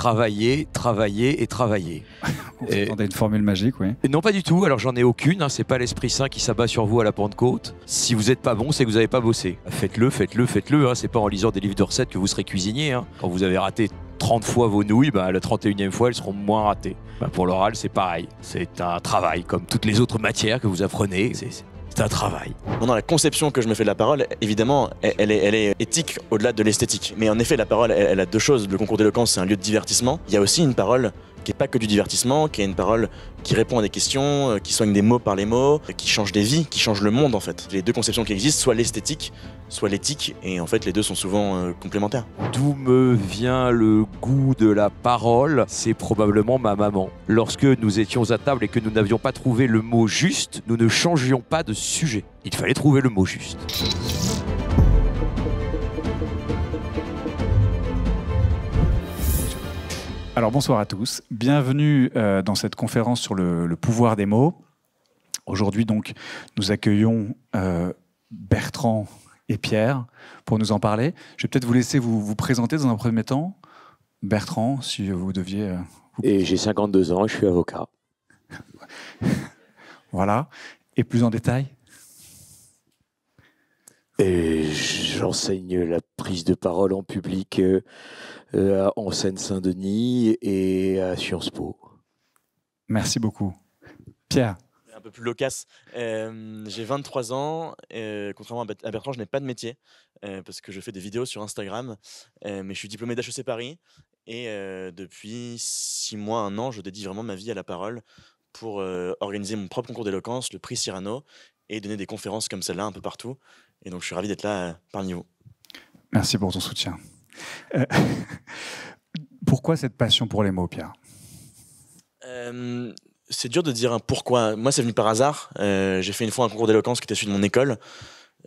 travailler, travailler et travailler. On s'attendait à une formule magique, oui. Non, pas du tout. Alors, j'en ai aucune. C'est pas l'Esprit Saint qui s'abat sur vous à la Pentecôte. Si vous n'êtes pas bon, c'est que vous n'avez pas bossé. Faites-le, faites-le, faites-le. C'est pas en lisant des livres de recettes que vous serez cuisinier. Quand vous avez raté 30 fois vos nouilles, la 31e fois, elles seront moins ratées. Pour l'oral, c'est pareil. C'est un travail, comme toutes les autres matières que vous apprenez. C'est un travail. Dans la conception que je me fais de la parole, évidemment, elle est éthique au-delà de l'esthétique. Mais en effet, la parole, elle a deux choses. Le concours d'éloquence, c'est un lieu de divertissement. Il y a aussi une parole qui n'est pas que du divertissement, qui est une parole qui répond à des questions, qui soigne des mots par les mots, qui change des vies, qui change le monde en fait. Les deux conceptions qui existent, soit l'esthétique, soit l'éthique, et en fait les deux sont souvent complémentaires. D'où me vient le goût de la parole? C'est probablement ma maman. Lorsque nous étions à table et que nous n'avions pas trouvé le mot juste, nous ne changions pas de sujet. Il fallait trouver le mot juste. Alors bonsoir à tous, bienvenue dans cette conférence sur le pouvoir des mots. Aujourd'hui donc nous accueillons Bertrand et Pierre pour nous en parler. Je vais peut-être vous laisser vous présenter dans un premier temps. Bertrand, si vous deviez... Et j'ai 52 ans et je suis avocat. Voilà, et plus en détail? Et j'enseigne la prise de parole en public en Seine-Saint-Denis et à Sciences Po. Merci beaucoup. Pierre? Un peu plus loquace. J'ai 23 ans. Contrairement à Bertrand, je n'ai pas de métier parce que je fais des vidéos sur Instagram. Mais je suis diplômé d'HEC Paris. Et depuis 6 mois, 1 an, je dédie vraiment ma vie à la parole pour organiser mon propre concours d'éloquence, le prix Cyrano, et donner des conférences comme celle-là un peu partout. Et donc, je suis ravi d'être là parmi vous. Merci pour ton soutien. Pourquoi cette passion pour les mots, Pierre? C'est dur de dire un pourquoi. Moi, c'est venu par hasard. J'ai fait une fois un concours d'éloquence qui était celui de mon école.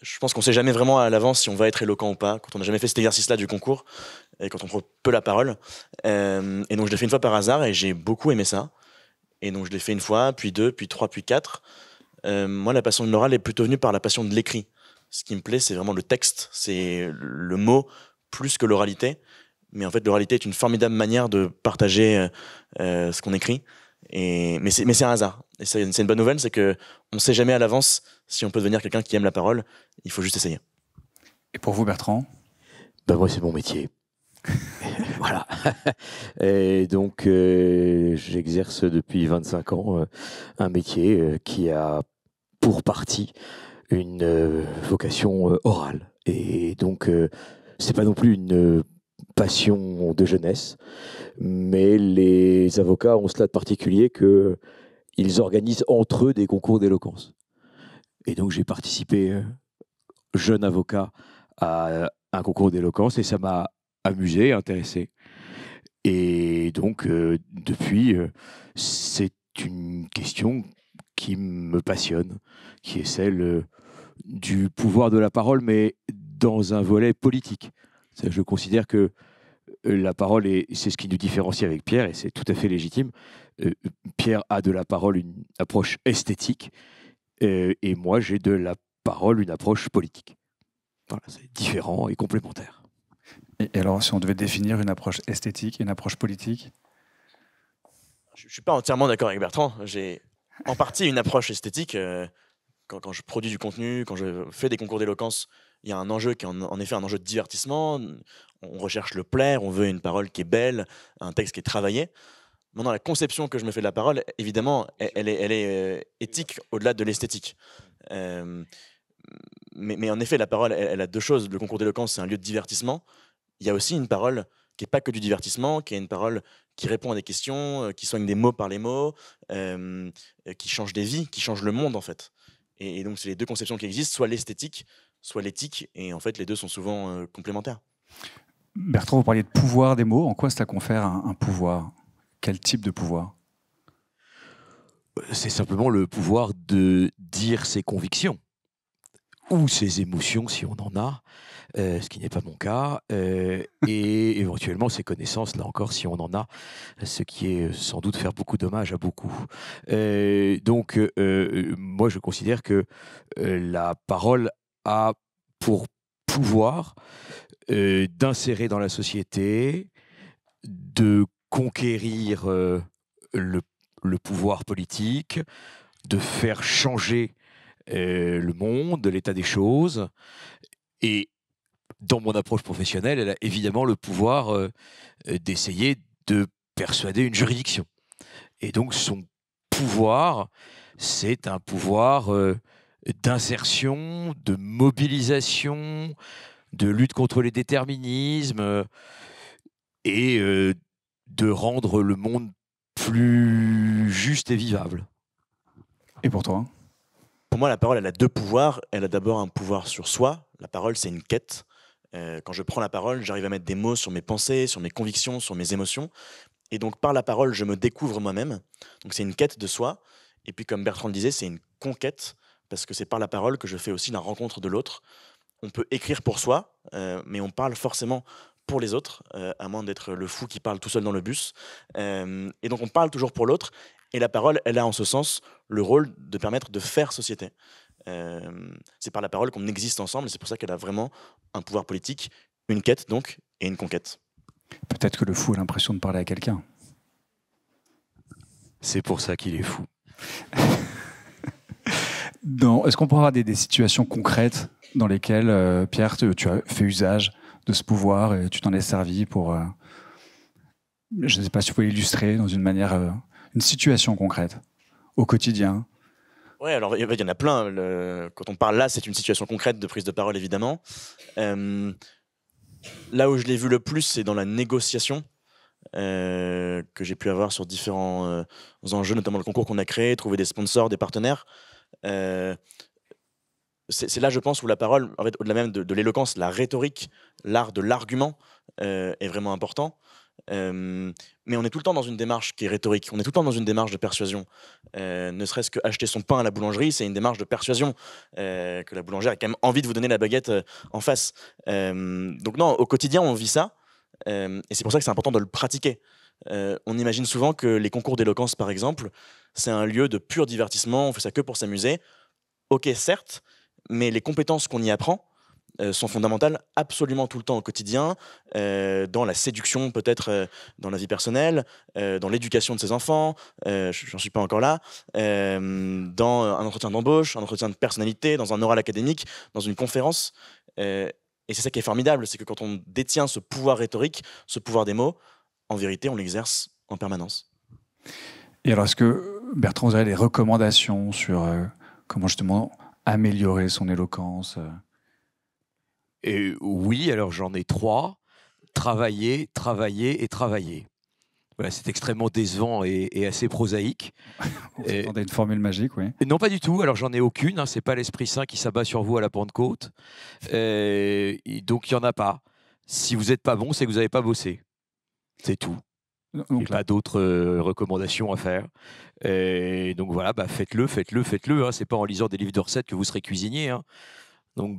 Je pense qu'on ne sait jamais vraiment à l'avance si on va être éloquent ou pas, quand on n'a jamais fait cet exercice-là du concours, et quand on prend peu la parole. Et donc, je l'ai fait une fois par hasard, et j'ai beaucoup aimé ça. Et donc, je l'ai fait une fois, puis 2, puis 3, puis 4. Moi, la passion de l'oral est plutôt venue par la passion de l'écrit. Ce qui me plaît, c'est vraiment le texte, c'est le mot, plus que l'oralité. Mais en fait, l'oralité est une formidable manière de partager ce qu'on écrit. Mais c'est un hasard. Et c'est une bonne nouvelle, c'est qu'on ne sait jamais à l'avance si on peut devenir quelqu'un qui aime la parole. Il faut juste essayer. Et pour vous, Bertrand? Moi, c'est mon métier. Voilà. Et donc, j'exerce depuis 25 ans un métier qui a pour partie une vocation orale. Et donc, c'est pas non plus une passion de jeunesse, mais les avocats ont cela de particulier qu'ils organisent entre eux des concours d'éloquence. Et donc, j'ai participé, jeune avocat, à un concours d'éloquence et ça m'a amusé, intéressé. Et donc, depuis, c'est une question qui me passionne, qui est celle du pouvoir de la parole, mais dans un volet politique. Je considère que la parole, c'est ce qui nous différencie avec Pierre, et c'est tout à fait légitime. Pierre a de la parole une approche esthétique, et moi, j'ai de la parole une approche politique. Voilà, c'est différent et complémentaire. Et alors, si on devait définir une approche esthétique et une approche politique? Je ne suis pas entièrement d'accord avec Bertrand. J'ai en partie une approche esthétique. Quand je produis du contenu, quand je fais des concours d'éloquence, il y a un enjeu qui est en effet un enjeu de divertissement. On recherche le plaire, on veut une parole qui est belle, un texte qui est travaillé. Maintenant, la conception que je me fais de la parole, évidemment, elle est éthique au-delà de l'esthétique. Mais en effet, la parole, elle a deux choses. Le concours d'éloquence, c'est un lieu de divertissement. Il y a aussi une parole qui n'est pas que du divertissement, qui est une parole qui répond à des questions, qui soigne des mots par les mots, qui change des vies, qui change le monde en fait. Et donc, c'est les deux conceptions qui existent, soit l'esthétique, soit l'éthique, et en fait, les deux sont souvent complémentaires. Bertrand, vous parliez de pouvoir des mots. En quoi cela confère un pouvoir? Quel type de pouvoir? C'est simplement le pouvoir de dire ses convictions, ou ses émotions si on en a, ce qui n'est pas mon cas, et éventuellement ses connaissances, là encore, si on en a, ce qui est sans doute faire beaucoup d'hommages à beaucoup. Donc, moi, je considère que la parole a pour pouvoir d'insérer dans la société, de conquérir le pouvoir politique, de faire changer le monde, l'état des choses. Et dans mon approche professionnelle, elle a évidemment le pouvoir d'essayer de persuader une juridiction. Et donc son pouvoir, c'est un pouvoir d'insertion, de mobilisation, de lutte contre les déterminismes et de rendre le monde plus juste et vivable. Et pour toi? Pour moi, la parole, elle a deux pouvoirs. Elle a d'abord un pouvoir sur soi. La parole, c'est une quête. Quand je prends la parole, j'arrive à mettre des mots sur mes pensées, sur mes convictions, sur mes émotions. Et donc, par la parole, je me découvre moi-même. Donc, c'est une quête de soi. Et puis, comme Bertrand le disait, c'est une conquête, parce que c'est par la parole que je fais aussi la rencontre de l'autre. On peut écrire pour soi, mais on parle forcément pour les autres, à moins d'être le fou qui parle tout seul dans le bus. Et donc, on parle toujours pour l'autre. Et la parole, elle a en ce sens le rôle de permettre de faire société. C'est par la parole qu'on existe ensemble, et c'est pour ça qu'elle a vraiment un pouvoir politique, une quête donc, et une conquête. Peut-être que le fou a l'impression de parler à quelqu'un. C'est pour ça qu'il est fou. Est-ce qu'on peut avoir des situations concrètes dans lesquelles, Pierre, tu as fait usage de ce pouvoir et tu t'en es servi pour... je ne sais pas si vous pouvez illustrer dans une manière... une situation concrète, au quotidien. Oui, alors il y en a plein. Quand on parle là, c'est une situation concrète de prise de parole, évidemment. Là où je l'ai vu le plus, c'est dans la négociation que j'ai pu avoir sur différents enjeux, notamment le concours qu'on a créé, trouver des sponsors, des partenaires. C'est là, je pense, où la parole, en fait, au-delà même de l'éloquence, la rhétorique, l'art de l'argument est vraiment important. Mais on est tout le temps dans une démarche qui est rhétorique, on est tout le temps dans une démarche de persuasion. Ne serait-ce qu'acheter son pain à la boulangerie, c'est une démarche de persuasion, que la boulangère a quand même envie de vous donner la baguette en face. Donc non, au quotidien, on vit ça, et c'est pour ça que c'est important de le pratiquer. On imagine souvent que les concours d'éloquence, par exemple, c'est un lieu de pur divertissement, on fait ça que pour s'amuser. Ok, certes, mais les compétences qu'on y apprend sont fondamentales absolument tout le temps au quotidien, dans la séduction peut-être, dans la vie personnelle, dans l'éducation de ses enfants, j'en suis pas encore là, dans un entretien d'embauche, un entretien de personnalité, dans un oral académique, dans une conférence. Et c'est ça qui est formidable, c'est que quand on détient ce pouvoir rhétorique, ce pouvoir des mots, en vérité, on l'exerce en permanence. Et alors, est-ce que, Bertrand, vous avez des recommandations sur comment justement améliorer son éloquence? Oui, alors j'en ai 3. Travailler, travailler et travailler. Voilà, c'est extrêmement décevant et assez prosaïque. On s'attendait à une formule magique, oui. Non, pas du tout. Alors j'en ai aucune. Hein. C'est pas l'Esprit Saint qui s'abat sur vous à la Pentecôte. Donc il n'y en a pas. Si vous n'êtes pas bon, c'est que vous n'avez pas bossé. C'est tout. Il n'y a pas d'autres recommandations à faire. Donc voilà, faites-le. Hein. C'est pas en lisant des livres de recettes que vous serez cuisinier. Hein. Donc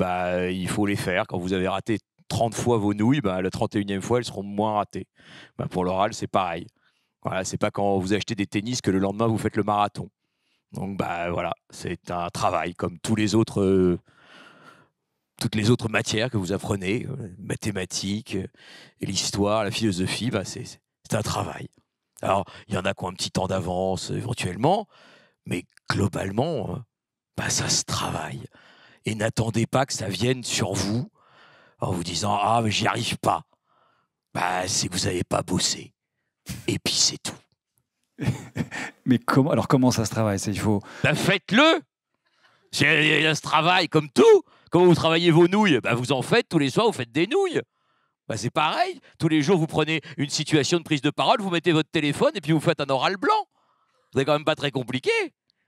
il faut les faire. Quand vous avez raté 30 fois vos nouilles, la 31e fois, elles seront moins ratées. Pour l'oral, c'est pareil. Voilà, c'est pas quand vous achetez des tennis que le lendemain, vous faites le marathon. Donc voilà, c'est un travail comme toutes les autres matières que vous apprenez, mathématiques, l'histoire, la philosophie, c'est un travail. Alors, il y en a qui ont un petit temps d'avance éventuellement, mais globalement, ça se travaille. Et n'attendez pas que ça vienne sur vous en vous disant « Ah, mais j'y arrive pas ». C'est que vous n'avez pas bossé. Et puis c'est tout. Mais comment ça se travaille? Il faut... Faites-le. Il y a ce travail comme tout. Quand vous travaillez vos nouilles, vous en faites tous les soirs, vous faites des nouilles. C'est pareil. Tous les jours, vous prenez une situation de prise de parole, vous mettez votre téléphone et puis vous faites un oral blanc. C'est quand même pas très compliqué.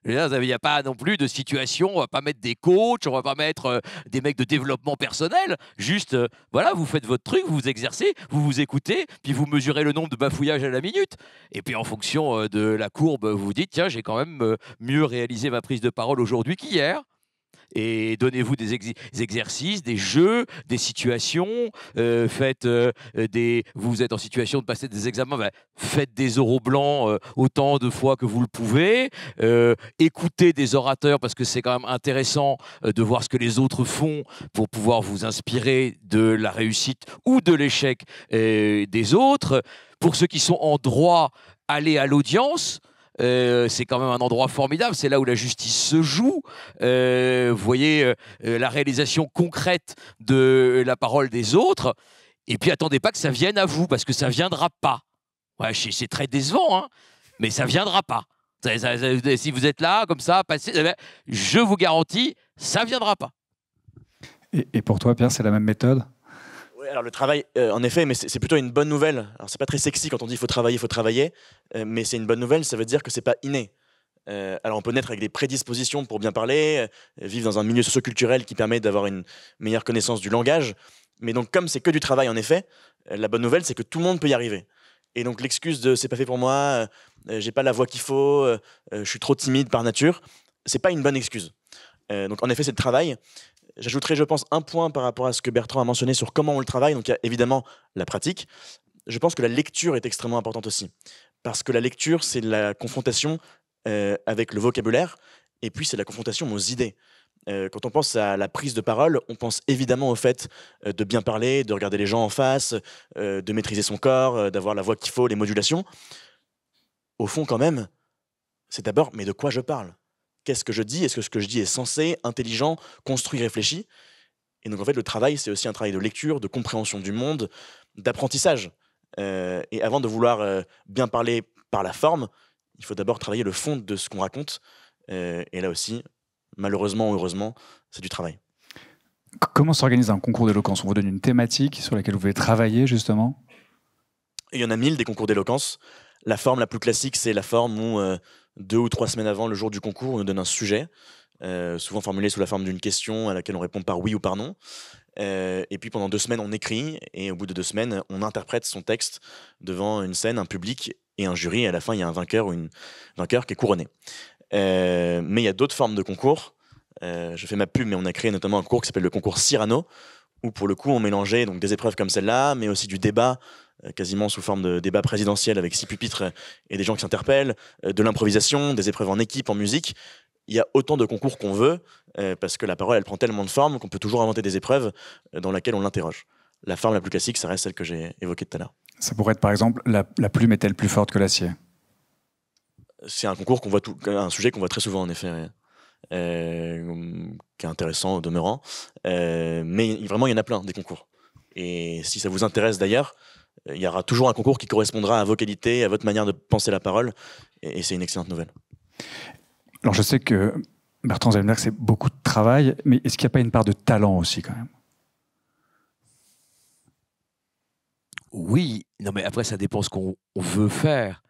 Il n'y a pas non plus de situation, on va pas mettre des coachs, on va pas mettre des mecs de développement personnel. Juste, vous faites votre truc, vous vous exercez, vous vous écoutez, puis vous mesurez le nombre de bafouillages à la minute. Et puis en fonction de la courbe, vous vous dites, tiens, j'ai quand même mieux réalisé ma prise de parole aujourd'hui qu'hier. et donnez-vous des exercices, des jeux, des situations. Vous êtes en situation de passer des examens, faites des oraux blancs autant de fois que vous le pouvez. Écoutez des orateurs parce que c'est quand même intéressant de voir ce que les autres font pour pouvoir vous inspirer de la réussite ou de l'échec des autres. Pour ceux qui sont en droit, allez à l'audience. C'est quand même un endroit formidable, c'est là où la justice se joue. Vous voyez la réalisation concrète de la parole des autres. Et puis attendez pas que ça vienne à vous, parce que ça viendra pas. Ouais, c'est très décevant, hein, mais ça viendra pas. Si vous êtes là, comme ça, je vous garantis, ça viendra pas. Et pour toi, Pierre, c'est la même méthode ? Oui, alors le travail, en effet, mais c'est plutôt une bonne nouvelle. Alors c'est pas très sexy quand on dit il faut travailler, mais c'est une bonne nouvelle, ça veut dire que c'est pas inné. Alors on peut naître avec des prédispositions pour bien parler, vivre dans un milieu socioculturel qui permet d'avoir une meilleure connaissance du langage, mais donc comme c'est que du travail en effet, la bonne nouvelle c'est que tout le monde peut y arriver. Et donc l'excuse de c'est pas fait pour moi, j'ai pas la voix qu'il faut, je suis trop timide par nature, c'est pas une bonne excuse. Donc en effet c'est le travail. J'ajouterai, je pense, un point par rapport à ce que Bertrand a mentionné sur comment on le travaille. Donc, il y a évidemment la pratique. Je pense que la lecture est extrêmement importante aussi. Parce que la lecture, c'est la confrontation avec le vocabulaire. Et puis, c'est la confrontation aux idées. Quand on pense à la prise de parole, on pense évidemment au fait de bien parler, de regarder les gens en face, de maîtriser son corps, d'avoir la voix qu'il faut, les modulations. Au fond, quand même, c'est d'abord, mais de quoi je parle ? Qu'est-ce que je dis ? Est-ce que ce que je dis est sensé, intelligent, construit, réfléchi ? Et donc en fait, le travail, c'est aussi un travail de lecture, de compréhension du monde, d'apprentissage. Et avant de vouloir bien parler par la forme, il faut d'abord travailler le fond de ce qu'on raconte. Et là aussi, malheureusement ou heureusement, c'est du travail. Comment s'organise un concours d'éloquence ? On vous donne une thématique sur laquelle vous pouvez travailler, justement ? Et il y en a 1000 des concours d'éloquence. La forme la plus classique, c'est la forme où 2 ou 3 semaines avant le jour du concours, on nous donne un sujet, souvent formulé sous la forme d'une question à laquelle on répond par oui ou par non. Et puis pendant 2 semaines, on écrit, et au bout de 2 semaines, on interprète son texte devant une scène, un public et un jury. Et à la fin, il y a un vainqueur ou une vainqueur qui est couronné. Mais il y a d'autres formes de concours. Je fais ma pub, mais on a créé notamment un concours qui s'appelle le concours Cyrano, où pour le coup, on mélangeait donc des épreuves comme celle-là, mais aussi du débat, quasiment sous forme de débat présidentiel avec 6 pupitres et des gens qui s'interpellent, de l'improvisation, des épreuves en équipe, en musique. Il y a autant de concours qu'on veut, parce que la parole, elle prend tellement de formes qu'on peut toujours inventer des épreuves dans lesquelles on l'interroge. La forme la plus classique, ça reste celle que j'ai évoquée tout à l'heure. Ça pourrait être par exemple, la plume est-elle plus forte que l'acier ? C'est un concours un sujet qu'on voit très souvent en effet, qui est intéressant au demeurant. Mais vraiment, il y en a plein des concours. Et si ça vous intéresse d'ailleurs, il y aura toujours un concours qui correspondra à vos qualités, à votre manière de penser la parole, et c'est une excellente nouvelle. Alors je sais que, Bertrand, vous allez me dire que c'est beaucoup de travail, mais est-ce qu'il n'y a pas une part de talent aussi quand même ? Oui, non mais après ça dépend ce qu'on veut faire.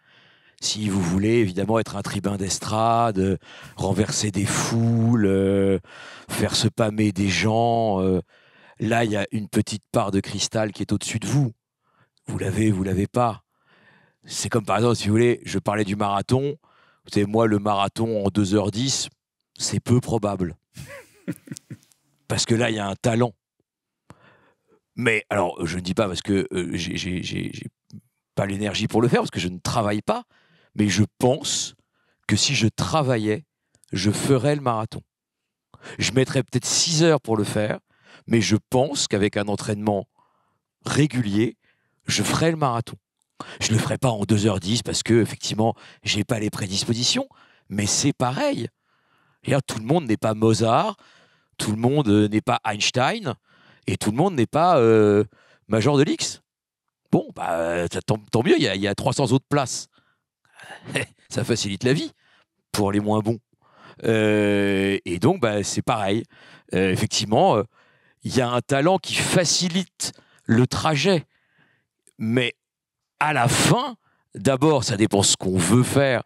Si vous voulez évidemment être un tribun d'estrade, renverser des foules, faire se pâmer des gens, là il y a une petite part de cristal qui est au-dessus de vous. Vous l'avez pas. C'est comme par exemple, si vous voulez, je parlais du marathon. Vous savez, moi, le marathon en 2h10, c'est peu probable. Parce que là, il y a un talent. Mais, alors, je ne dis pas parce que j'ai pas l'énergie pour le faire, parce que je ne travaille pas, mais je pense que si je travaillais, je ferais le marathon. Je mettrais peut-être 6 heures pour le faire, mais je pense qu'avec un entraînement régulier, je ferais le marathon. Je ne le ferai pas en 2h10 parce que, effectivement, je n'ai pas les prédispositions, mais c'est pareil. Tout le monde n'est pas Mozart, tout le monde n'est pas Einstein, et tout le monde n'est pas Major de l'X. Bon, tant mieux, il y a 300 autres places. Ça facilite la vie pour les moins bons. Et donc, c'est pareil. Effectivement, il y a un talent qui facilite le trajet, mais à la fin, d'abord, ça dépend ce qu'on veut faire.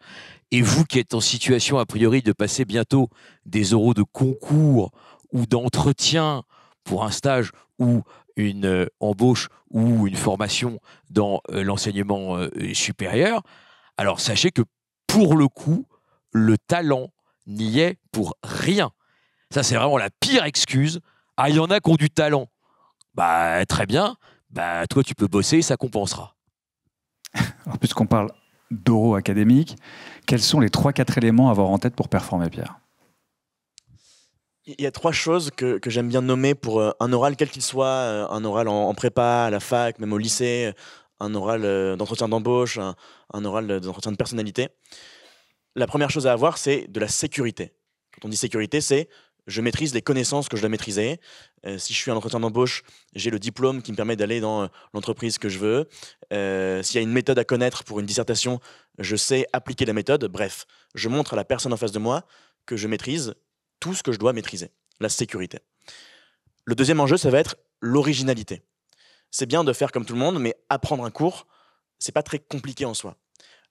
Et vous qui êtes en situation, a priori, de passer bientôt des oraux de concours ou d'entretien pour un stage ou une embauche ou une formation dans l'enseignement supérieur, alors sachez que pour le coup, le talent n'y est pour rien. Ça, c'est vraiment la pire excuse. Ah, il y en a qui ont du talent. Bah, très bien. Bah, toi, tu peux bosser, ça compensera. Alors, puisqu'on parle d'oraux académiques, quels sont les 3-4 éléments à avoir en tête pour performer, Pierre? Il y a 3 choses que j'aime bien nommer pour un oral, quel qu'il soit, un oral en prépa, à la fac, même au lycée, un oral d'entretien d'embauche, un oral d'entretien de personnalité. La première chose à avoir, c'est de la sécurité. Quand on dit sécurité, c'est je maîtrise les connaissances que je dois maîtriser. Si je suis en entretien d'embauche, j'ai le diplôme qui me permet d'aller dans l'entreprise que je veux. S'il y a une méthode à connaître pour une dissertation, je sais appliquer la méthode. Bref, je montre à la personne en face de moi que je maîtrise tout ce que je dois maîtriser, la sécurité. Le deuxième enjeu, ça va être l'originalité. C'est bien de faire comme tout le monde, mais apprendre un cours, c'est pas très compliqué en soi.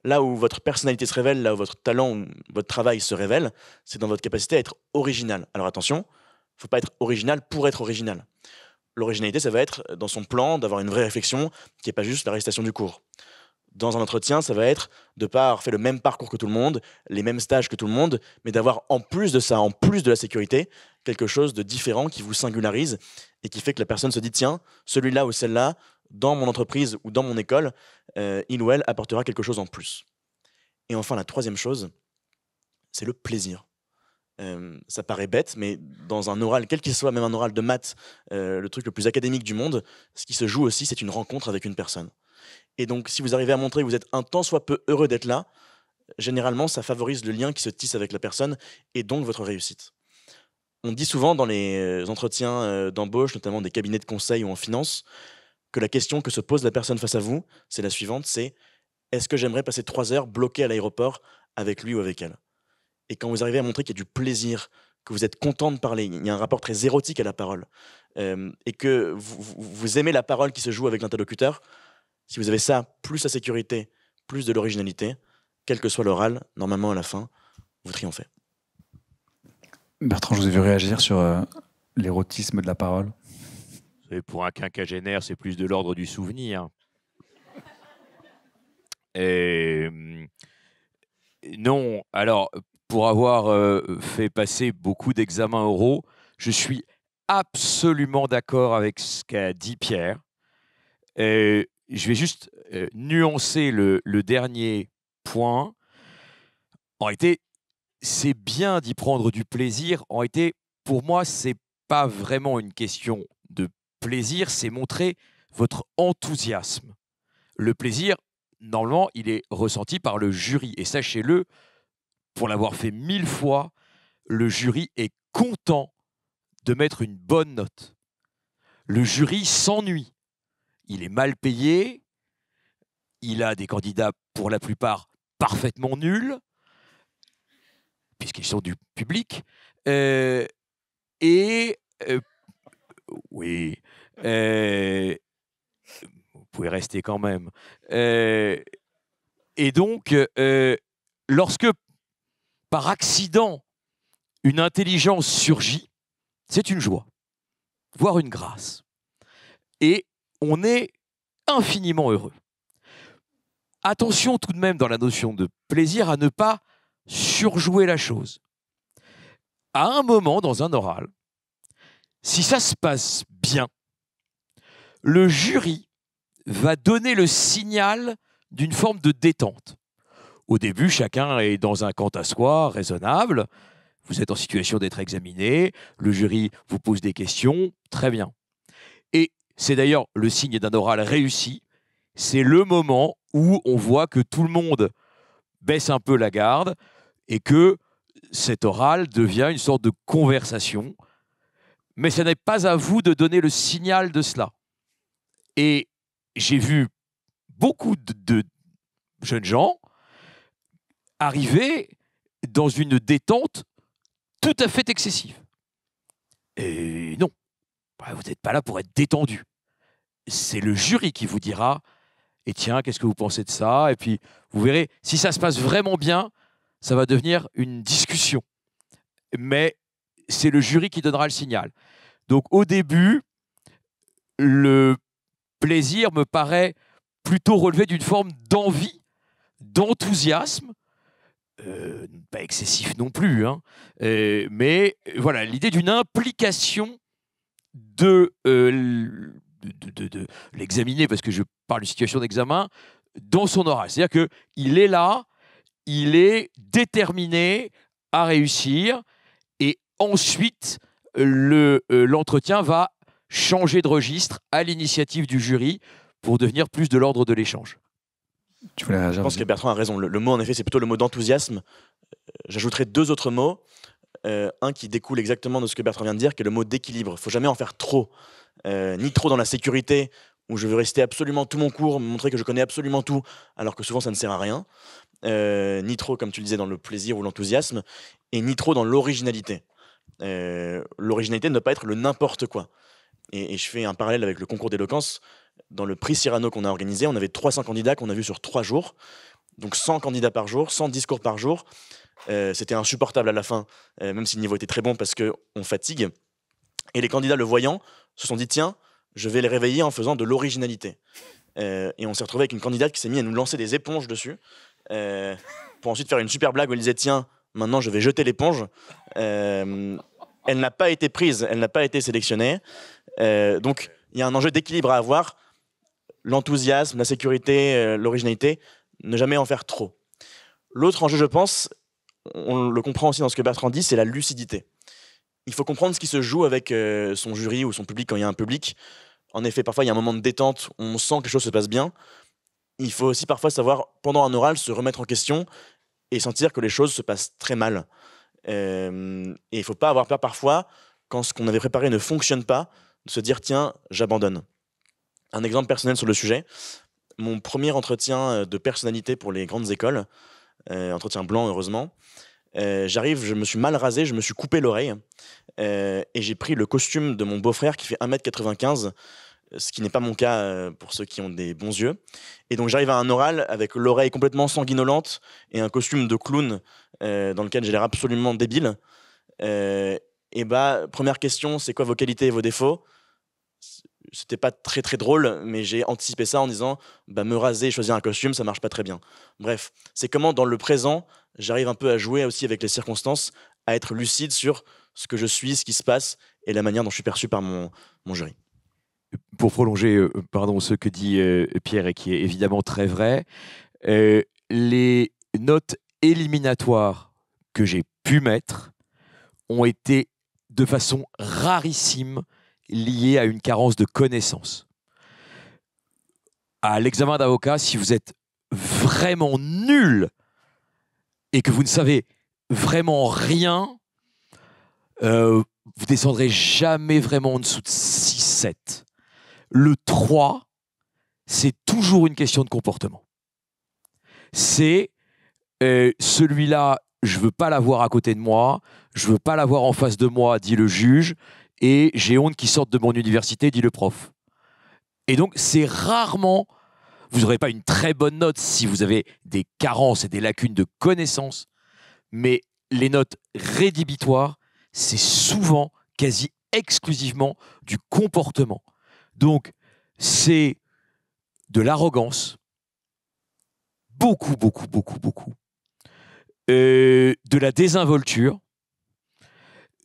Là où votre personnalité se révèle, là où votre talent ou votre travail se révèle, c'est dans votre capacité à être original. Alors attention, il ne faut pas être original pour être original. L'originalité, ça va être dans son plan, d'avoir une vraie réflexion qui n'est pas juste la récitation du cours. Dans un entretien, ça va être de ne pas avoir fait le même parcours que tout le monde, les mêmes stages que tout le monde, mais d'avoir en plus de ça, en plus de la sécurité, quelque chose de différent qui vous singularise et qui fait que la personne se dit tiens, celui-là ou celle-là, dans mon entreprise ou dans mon école, il ou elle apportera quelque chose en plus. Et enfin, la troisième chose, c'est le plaisir. Ça paraît bête, mais dans un oral, quel qu'il soit, même un oral de maths, le truc le plus académique du monde, ce qui se joue aussi, c'est une rencontre avec une personne. Et donc, si vous arrivez à montrer que vous êtes un tant soit peu heureux d'être là, généralement, ça favorise le lien qui se tisse avec la personne et donc votre réussite. On dit souvent dans les entretiens d'embauche, notamment des cabinets de conseil ou en finance, que la question que se pose la personne face à vous, c'est la suivante, c'est est-ce que j'aimerais passer 3 heures bloqué à l'aéroport avec lui ou avec elle? Et quand vous arrivez à montrer qu'il y a du plaisir, que vous êtes content de parler, il y a un rapport très érotique à la parole, et que vous aimez la parole qui se joue avec l'interlocuteur, si vous avez ça, plus la sécurité, plus de l'originalité, quel que soit l'oral, normalement à la fin, vous triomphez. Bertrand, je vous ai vu réagir sur l'érotisme de la parole. Et pour un quinquagénaire, c'est plus de l'ordre du souvenir. Et, non, alors, pour avoir fait passer beaucoup d'examens oraux, je suis absolument d'accord avec ce qu'a dit Pierre. Je vais juste nuancer le dernier point. En réalité, c'est bien d'y prendre du plaisir. En réalité, pour moi, c'est pas vraiment une question de plaisir, c'est montrer votre enthousiasme. Le plaisir, normalement, il est ressenti par le jury. Et sachez-le, pour l'avoir fait 1000 fois, le jury est content de mettre une bonne note. Le jury s'ennuie. Il est mal payé. Il a des candidats, pour la plupart, parfaitement nuls, puisqu'ils sont du public. Oui. Vous pouvez rester quand même. Et donc, lorsque, par accident, une intelligence surgit, c'est une joie, voire une grâce. Et on est infiniment heureux. Attention tout de même dans la notion de plaisir à ne pas surjouer la chose. À un moment, dans un oral, si ça se passe bien, le jury va donner le signal d'une forme de détente. Au début, chacun est dans un quant à soi raisonnable. Vous êtes en situation d'être examiné. Le jury vous pose des questions. Très bien. Et c'est d'ailleurs le signe d'un oral réussi. C'est le moment où on voit que tout le monde baisse un peu la garde et que cet oral devient une sorte de conversation. Mais ce n'est pas à vous de donner le signal de cela. Et j'ai vu beaucoup de jeunes gens arriver dans une détente tout à fait excessive. Et non, vous n'êtes pas là pour être détendu. C'est le jury qui vous dira « Et tiens, qu'est-ce que vous pensez de ça ?» Et puis, vous verrez, si ça se passe vraiment bien, ça va devenir une discussion. Mais c'est le jury qui donnera le signal. Donc, au début, le plaisir me paraît plutôt relever d'une forme d'envie, d'enthousiasme, pas excessif non plus, hein, mais voilà, l'idée d'une implication de l'examiner, parce que je parle de situation d'examen, dans son oral. C'est-à-dire qu'il est là, il est déterminé à réussir, et ensuite, l'entretien va changer de registre à l'initiative du jury pour devenir plus de l'ordre de l'échange. Tu voulais réagir? Je pense que Bertrand a raison. Le mot, en effet, c'est plutôt le mot d'enthousiasme. J'ajouterai 2 autres mots. Un qui découle exactement de ce que Bertrand vient de dire, qui est le mot d'équilibre. Il ne faut jamais en faire trop. Ni trop dans la sécurité, où je veux rester absolument tout mon cours, montrer que je connais absolument tout, alors que souvent ça ne sert à rien. Ni trop, comme tu le disais, dans le plaisir ou l'enthousiasme, et ni trop dans l'originalité. L'originalité ne doit pas être le n'importe quoi. Et je fais un parallèle avec le concours d'éloquence. Dans le prix Cyrano qu'on a organisé, on avait 300 candidats qu'on a vus sur 3 jours. Donc 100 candidats par jour, 100 discours par jour. C'était insupportable à la fin, même si le niveau était très bon parce qu'on fatigue. Et les candidats, le voyant, se sont dit, tiens, je vais les réveiller en faisant de l'originalité. Et on s'est retrouvé avec une candidate qui s'est mise à nous lancer des éponges dessus, pour ensuite faire une super blague où elle disait, tiens, maintenant je vais jeter l'éponge. Elle n'a pas été prise, elle n'a pas été sélectionnée. Donc il y a un enjeu d'équilibre à avoir. L'enthousiasme, la sécurité, l'originalité, ne jamais en faire trop. L'autre enjeu, je pense, on le comprend aussi dans ce que Bertrand dit, c'est la lucidité. Il faut comprendre ce qui se joue avec son jury ou son public quand il y a un public. En effet, parfois, il y a un moment de détente, on sent que les choses se passent bien. Il faut aussi parfois savoir, pendant un oral, se remettre en question et sentir que les choses se passent très mal. Et il ne faut pas avoir peur parfois, quand ce qu'on avait préparé ne fonctionne pas, de se dire, tiens, j'abandonne. Un exemple personnel sur le sujet, mon premier entretien de personnalité pour les grandes écoles, entretien blanc heureusement, j'arrive, je me suis mal rasé, je me suis coupé l'oreille, et j'ai pris le costume de mon beau-frère qui fait 1m95, ce qui n'est pas mon cas pour ceux qui ont des bons yeux. Et donc j'arrive à un oral avec l'oreille complètement sanguinolente et un costume de clown dans lequel j'ai l'air absolument débile. Et première question, c'est quoi vos qualités et vos défauts ? C'était pas très très drôle, mais j'ai anticipé ça en disant me raser et choisir un costume, ça marche pas très bien. Bref, c'est comment dans le présent, j'arrive un peu à jouer aussi avec les circonstances, à être lucide sur ce que je suis, ce qui se passe et la manière dont je suis perçu par mon jury. Pour prolonger ce que dit Pierre et qui est évidemment très vrai, les notes éliminatoires que j'ai pu mettre ont été de façon rarissime liées à une carence de connaissances. À l'examen d'avocat, si vous êtes vraiment nul et que vous ne savez vraiment rien, vous descendrez jamais vraiment en dessous de 6-7. Le 3, c'est toujours une question de comportement. C'est celui-là, je ne veux pas l'avoir à côté de moi, je ne veux pas l'avoir en face de moi, dit le juge, et j'ai honte qu'il sorte de mon université, dit le prof. Et donc, c'est rarement... Vous n'aurez pas une très bonne note si vous avez des carences et des lacunes de connaissances, mais les notes rédhibitoires, c'est souvent, quasi exclusivement, du comportement. Donc, c'est de l'arrogance, beaucoup, de la désinvolture,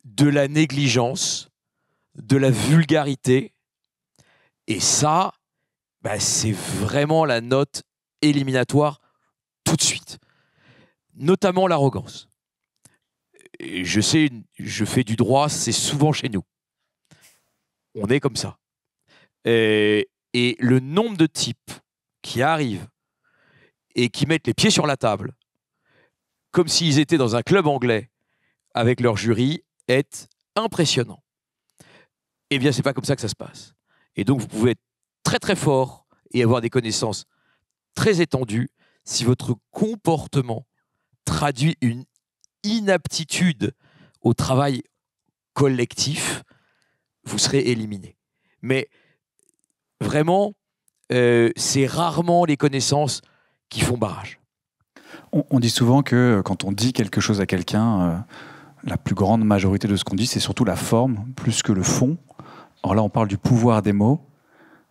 de la négligence, de la vulgarité, et ça, c'est vraiment la note éliminatoire tout de suite. Notamment l'arrogance. Je sais, je fais du droit, c'est souvent chez nous. On est comme ça. Et le nombre de types qui arrivent et qui mettent les pieds sur la table, comme s'ils étaient dans un club anglais avec leur jury, est impressionnant. Eh bien, c'est pas comme ça que ça se passe. Et donc, vous pouvez être très très fort et avoir des connaissances très étendues si votre comportement traduit une inaptitude au travail collectif, vous serez éliminé. Mais vraiment, c'est rarement les connaissances qui font barrage. On dit souvent que quand on dit quelque chose à quelqu'un, la plus grande majorité de ce qu'on dit, c'est surtout la forme plus que le fond. Alors là, on parle du pouvoir des mots.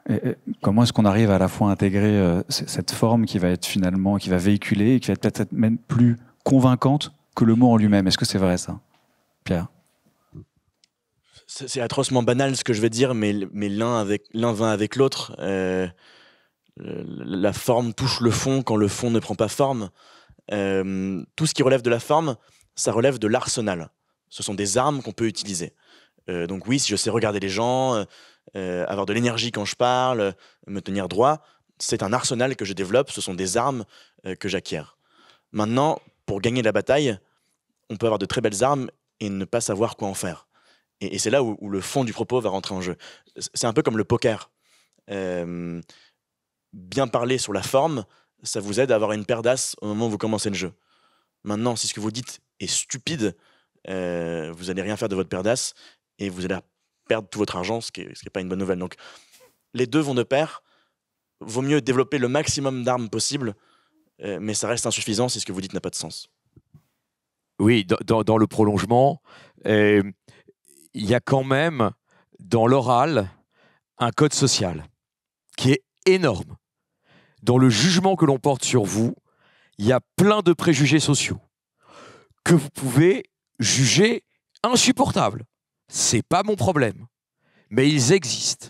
Et comment est-ce qu'on arrive à la fois à intégrer cette forme qui va être finalement, qui va véhiculer et qui va peut-être être même plus convaincante que le mot en lui-même. Est-ce que c'est vrai, ça, Pierre? C'est atrocement banal ce que je vais dire, mais l'un va avec l'autre. La forme touche le fond quand le fond ne prend pas forme. Tout ce qui relève de la forme, ça relève de l'arsenal. Ce sont des armes qu'on peut utiliser. Donc oui, si je sais regarder les gens, avoir de l'énergie quand je parle, me tenir droit, c'est un arsenal que je développe, ce sont des armes que j'acquiers. Maintenant, pour gagner la bataille, on peut avoir de très belles armes et ne pas savoir quoi en faire. Et c'est là où le fond du propos va rentrer en jeu. C'est un peu comme le poker. Bien parler sur la forme, ça vous aide à avoir une paire d'as au moment où vous commencez le jeu. Maintenant, si ce que vous dites est stupide, vous n'allez rien faire de votre paire d'as et vous allez perdre tout votre argent, ce qui est pas une bonne nouvelle. Donc, les deux vont de pair. Vaut mieux développer le maximum d'armes possible, mais ça reste insuffisant si ce que vous dites n'a pas de sens. Oui, dans le prolongement, il y a quand même, dans l'oral, un code social qui est énorme. Dans le jugement que l'on porte sur vous, il y a plein de préjugés sociaux que vous pouvez juger insupportables. C'est pas mon problème, mais ils existent.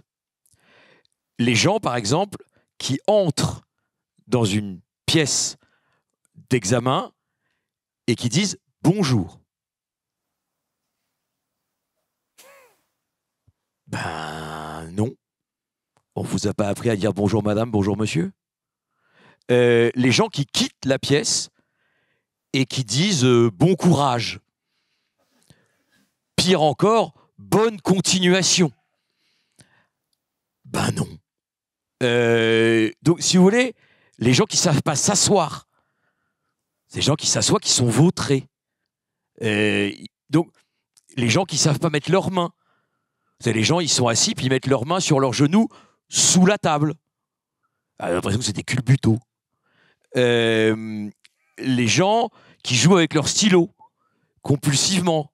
Les gens, par exemple, qui entrent dans une pièce d'examen et qui disent « bonjour ». Ben non. On ne vous a pas appris à dire « bonjour madame, bonjour monsieur ». Les gens qui quittent la pièce et qui disent « bon courage ». Pire encore, « bonne continuation ». Ben non. Donc, si vous voulez, les gens qui ne savent pas s'asseoir, ces gens qui s'assoient, qui sont vautrés. Donc, les gens qui ne savent pas mettre leurs mains. C'est les gens, ils sont assis, puis ils mettent leurs mains sur leurs genoux sous la table. J'ai l'impression que c'est des culbutos. Les gens qui jouent avec leur stylo, compulsivement.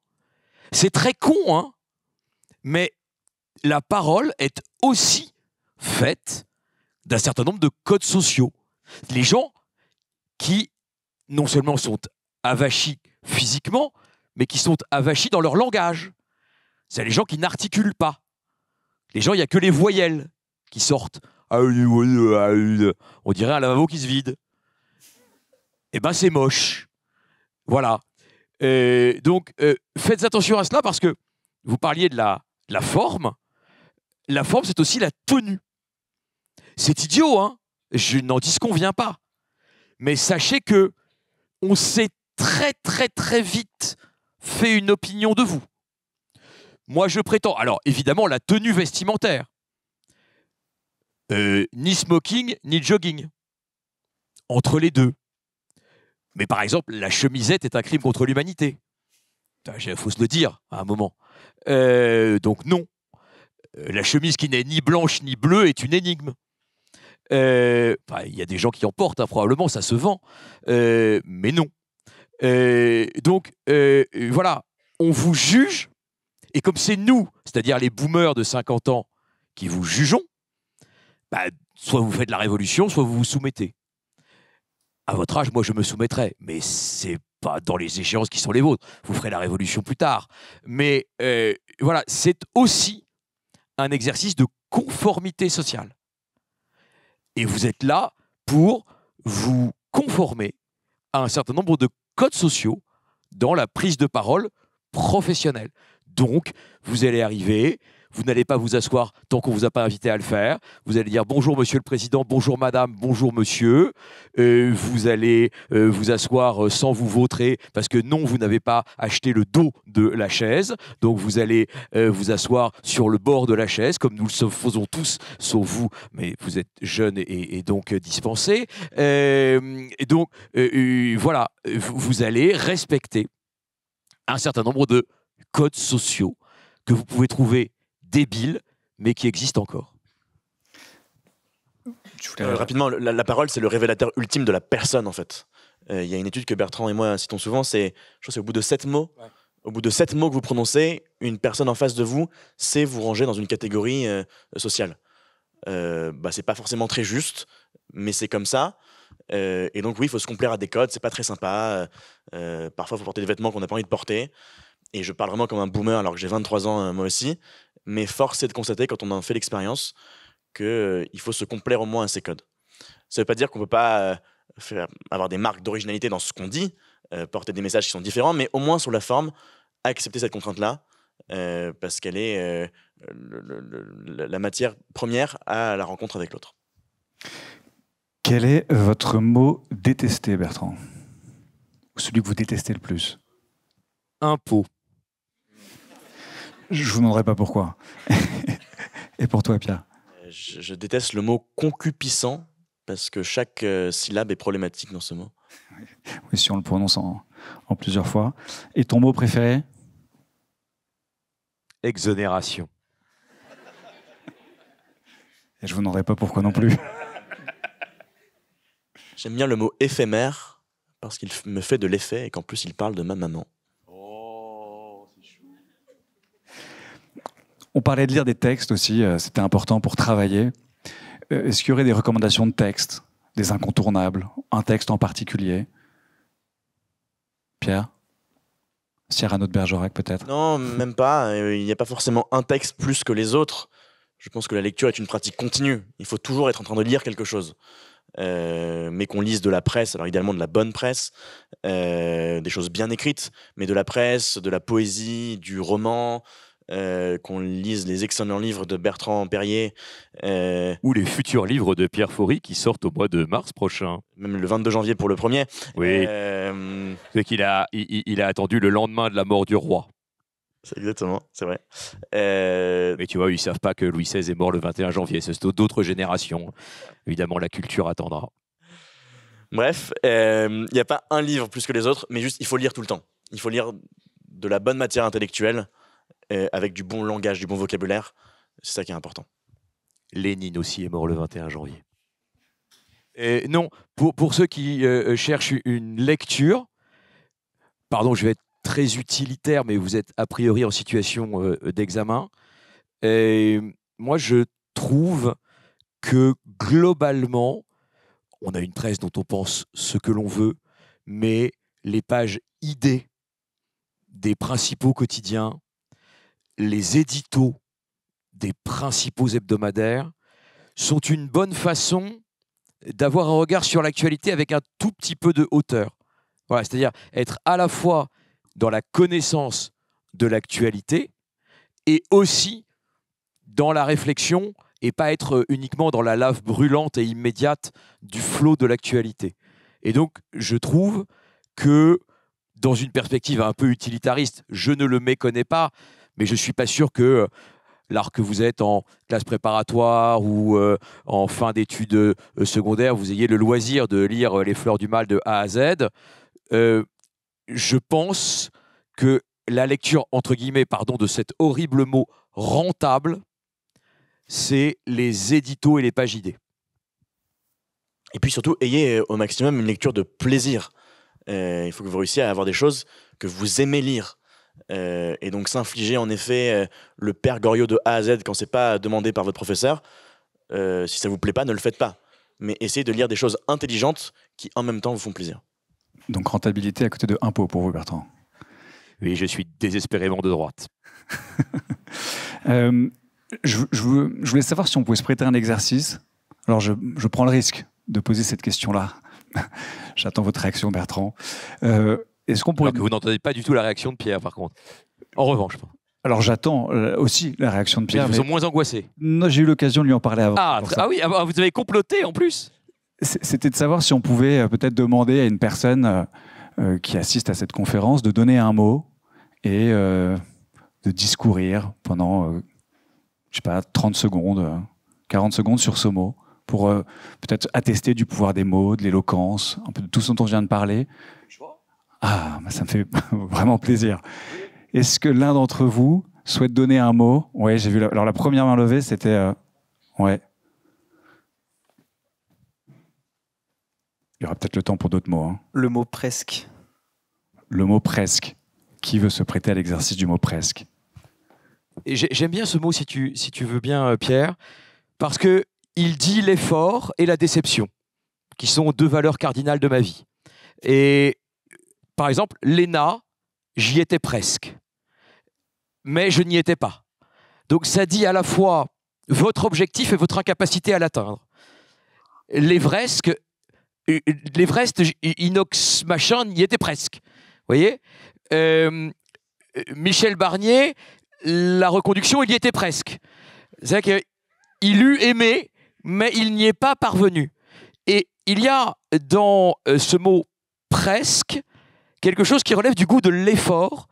C'est très con, hein, mais la parole est aussi faite d'un certain nombre de codes sociaux. Les gens qui, non seulement sont avachis physiquement, mais qui sont avachis dans leur langage. C'est les gens qui n'articulent pas. Les gens, il n'y a que les voyelles qui sortent. On dirait un lavabo qui se vide. Eh ben, c'est moche. Voilà. Donc, faites attention à cela parce que vous parliez de la forme. La forme, c'est aussi la tenue. C'est idiot, hein. Je n'en disconviens pas. Mais sachez que on s'est très, très, très vite fait une opinion de vous. Moi, je prétends... Alors, évidemment, la tenue vestimentaire. Ni smoking, ni jogging. Entre les deux. Mais par exemple, la chemisette est un crime contre l'humanité. Il faut se le dire à un moment. Donc non. La chemise qui n'est ni blanche ni bleue est une énigme. Y a des gens qui en portent, hein, probablement, ça se vend. Mais non. Donc, voilà, on vous juge, et comme c'est nous, c'est-à-dire les boomers de 50 ans, qui vous jugeons, soit vous faites la révolution, soit vous vous soumettez. À votre âge, moi, je me soumettrai, mais c'est pas dans les échéances qui sont les vôtres. Vous ferez la révolution plus tard. Mais voilà, c'est aussi un exercice de conformité sociale. Et vous êtes là pour vous conformer à un certain nombre de codes sociaux dans la prise de parole professionnelle. Donc, vous allez arriver, vous n'allez pas vous asseoir tant qu'on ne vous a pas invité à le faire. Vous allez dire bonjour monsieur le président, bonjour madame, bonjour monsieur. Vous allez vous asseoir sans vous vautrer parce que non, vous n'avez pas acheté le dos de la chaise. Donc vous allez vous asseoir sur le bord de la chaise comme nous le faisons tous, sauf vous, mais vous êtes jeune et donc dispensé. Et donc voilà, vous allez respecter un certain nombre de codes sociaux que vous pouvez trouver débiles, mais qui existent encore. Rapidement, la parole, c'est le révélateur ultime de la personne, en fait. Il y a une étude que Bertrand et moi citons souvent, je crois que c'est au bout de 7 mots. Ouais. Au bout de 7 mots que vous prononcez, une personne en face de vous sait vous ranger dans une catégorie sociale. C'est pas forcément très juste, mais c'est comme ça. Et donc oui, il faut se complaire à des codes, c'est pas très sympa. Parfois, il faut porter des vêtements qu'on n'a pas envie de porter. Et je parle vraiment comme un boomer alors que j'ai 23 ans moi aussi. Mais force est de constater, quand on en fait l'expérience, qu'il faut se complaire au moins à ces codes. Ça veut pas dire qu'on peut pas avoir des marques d'originalité dans ce qu'on dit, porter des messages qui sont différents, mais au moins sur la forme, accepter cette contrainte-là, parce qu'elle est la matière première à la rencontre avec l'autre. Quel est votre mot détesté, Bertrand? Ou celui que vous détestez le plus? Impôt. Je ne vous demanderai pas pourquoi. Et pour toi, Pierre? Je déteste le mot concupiscent, parce que chaque syllabe est problématique dans ce mot. Oui, si on le prononce en plusieurs fois. Et ton mot préféré? Exonération. Et je ne vous demanderai pas pourquoi non plus. J'aime bien le mot éphémère, parce qu'il me fait de l'effet et qu'en plus il parle de ma maman. On parlait de lire des textes aussi, c'était important pour travailler. Est-ce qu'il y aurait des recommandations de textes, des incontournables, un texte en particulier? Pierre? Cyrano de Bergerac peut-être? Non, même pas. Il n'y a pas forcément un texte plus que les autres. Je pense que la lecture est une pratique continue. Il faut toujours être en train de lire quelque chose. Mais qu'on lise de la presse, alors idéalement de la bonne presse, des choses bien écrites, mais de la presse, de la poésie, du roman, qu'on lise les excellents livres de Bertrand Perrier. Ou les futurs livres de Pierre Faury qui sortent au mois de mars prochain. Même le 22 janvier pour le premier. Oui. C'est qu'il a attendu le lendemain de la mort du roi. C'est exactement, c'est vrai. Mais tu vois, ils ne savent pas que Louis XVI est mort le 21 janvier. C'est d'autres générations. Évidemment, la culture attendra. Bref, il n'y a pas un livre plus que les autres, mais juste, il faut lire tout le temps. Il faut lire de la bonne matière intellectuelle, avec du bon langage, du bon vocabulaire. C'est ça qui est important. Lénine aussi est mort le 21 janvier. Non, pour ceux qui cherchent une lecture, pardon, je vais être très utilitaire, mais vous êtes a priori en situation d'examen. Moi, je trouve que globalement, on a une presse dont on pense ce que l'on veut, mais les pages idées des principaux quotidiens, les éditos des principaux hebdomadaires sont une bonne façon d'avoir un regard sur l'actualité avec un tout petit peu de hauteur. Voilà, c'est-à-dire être à la fois dans la connaissance de l'actualité et aussi dans la réflexion et pas être uniquement dans la lave brûlante et immédiate du flot de l'actualité. Et donc, je trouve que dans une perspective un peu utilitariste, je ne le méconnais pas, mais je ne suis pas sûr que alors que vous êtes en classe préparatoire ou en fin d'études secondaires, vous ayez le loisir de lire Les Fleurs du Mal de A à Z. Je pense que la lecture, entre guillemets, pardon, de cet horrible mot rentable, c'est les éditos et les pages idées. Et puis surtout, ayez au maximum une lecture de plaisir. Il faut que vous réussissiez à avoir des choses que vous aimez lire. Et donc s'infliger en effet le père Goriot de A à Z quand c'est pas demandé par votre professeur, si ça vous plaît pas, ne le faites pas. Mais essayez de lire des choses intelligentes qui en même temps vous font plaisir. Donc rentabilité à côté de impôt pour vous, Bertrand? Oui, je suis désespérément de droite. Je voulais savoir si on pouvait se prêter un exercice. Alors je prends le risque de poser cette question-là. J'attends votre réaction, Bertrand. Est-ce qu'on pourrait... Alors que vous n'entendez pas du tout la réaction de Pierre, par contre. En revanche. Alors j'attends aussi la réaction de Pierre. Mais ils sont moins angoissés. Non, j'ai eu l'occasion de lui en parler avant. Ah oui, vous avez comploté en plus. C'était de savoir si on pouvait peut-être demander à une personne qui assiste à cette conférence de donner un mot et de discourir pendant, je sais pas, 30 secondes, 40 secondes sur ce mot, pour peut-être attester du pouvoir des mots, de l'éloquence, un peu de tout ce dont on vient de parler. Ah, ça me fait vraiment plaisir. Est-ce que l'un d'entre vous souhaite donner un mot? Oui, j'ai vu. Alors la première main levée, c'était... ouais. Il y aura peut-être le temps pour d'autres mots. Hein. Le mot presque. Le mot presque. Qui veut se prêter à l'exercice du mot presque? J'aime bien ce mot, si tu veux bien, Pierre, parce qu'il dit l'effort et la déception, qui sont 2 valeurs cardinales de ma vie. Et par exemple, l'ENA, j'y étais presque, mais je n'y étais pas. Donc ça dit à la fois votre objectif et votre incapacité à l'atteindre. L'Everest, inox machin, n'y était presque. Vous voyez, Michel Barnier, la reconduction, il y était presque. C'est-à-dire qu'il eût aimé, mais il n'y est pas parvenu. Et il y a dans ce mot « presque » quelque chose qui relève du goût de l'effort,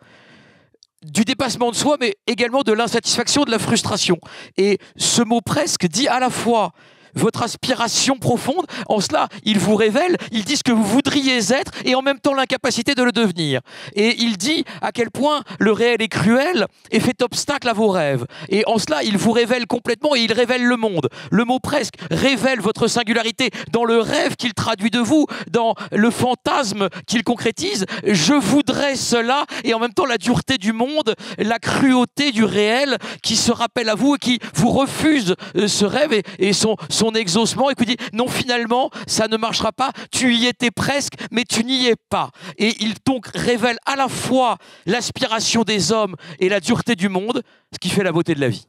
du dépassement de soi, mais également de l'insatisfaction, de la frustration. Et ce mot « presque » dit à la fois votre aspiration profonde, en cela, il vous révèle, il dit ce que vous voudriez être et en même temps l'incapacité de le devenir. Et il dit à quel point le réel est cruel et fait obstacle à vos rêves. Et en cela, il vous révèle complètement et il révèle le monde. Le mot presque révèle votre singularité dans le rêve qu'il traduit de vous, dans le fantasme qu'il concrétise. Je voudrais cela et en même temps la dureté du monde, la cruauté du réel qui se rappelle à vous et qui vous refuse ce rêve et son exaucement et qui dit non, finalement ça ne marchera pas, tu y étais presque mais tu n'y es pas. Et il donc révèle à la fois l'aspiration des hommes et la dureté du monde, ce qui fait la beauté de la vie.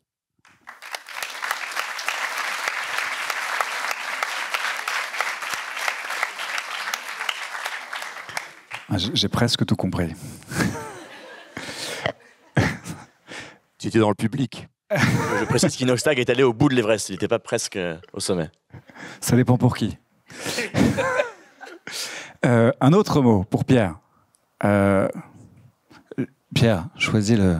J'ai presque tout compris. Tu étais dans le public. Je précise qu'Inoxtag est allé au bout de l'Everest, il n'était pas presque au sommet. Ça dépend pour qui. Un autre mot pour Pierre. Pierre, choisis le...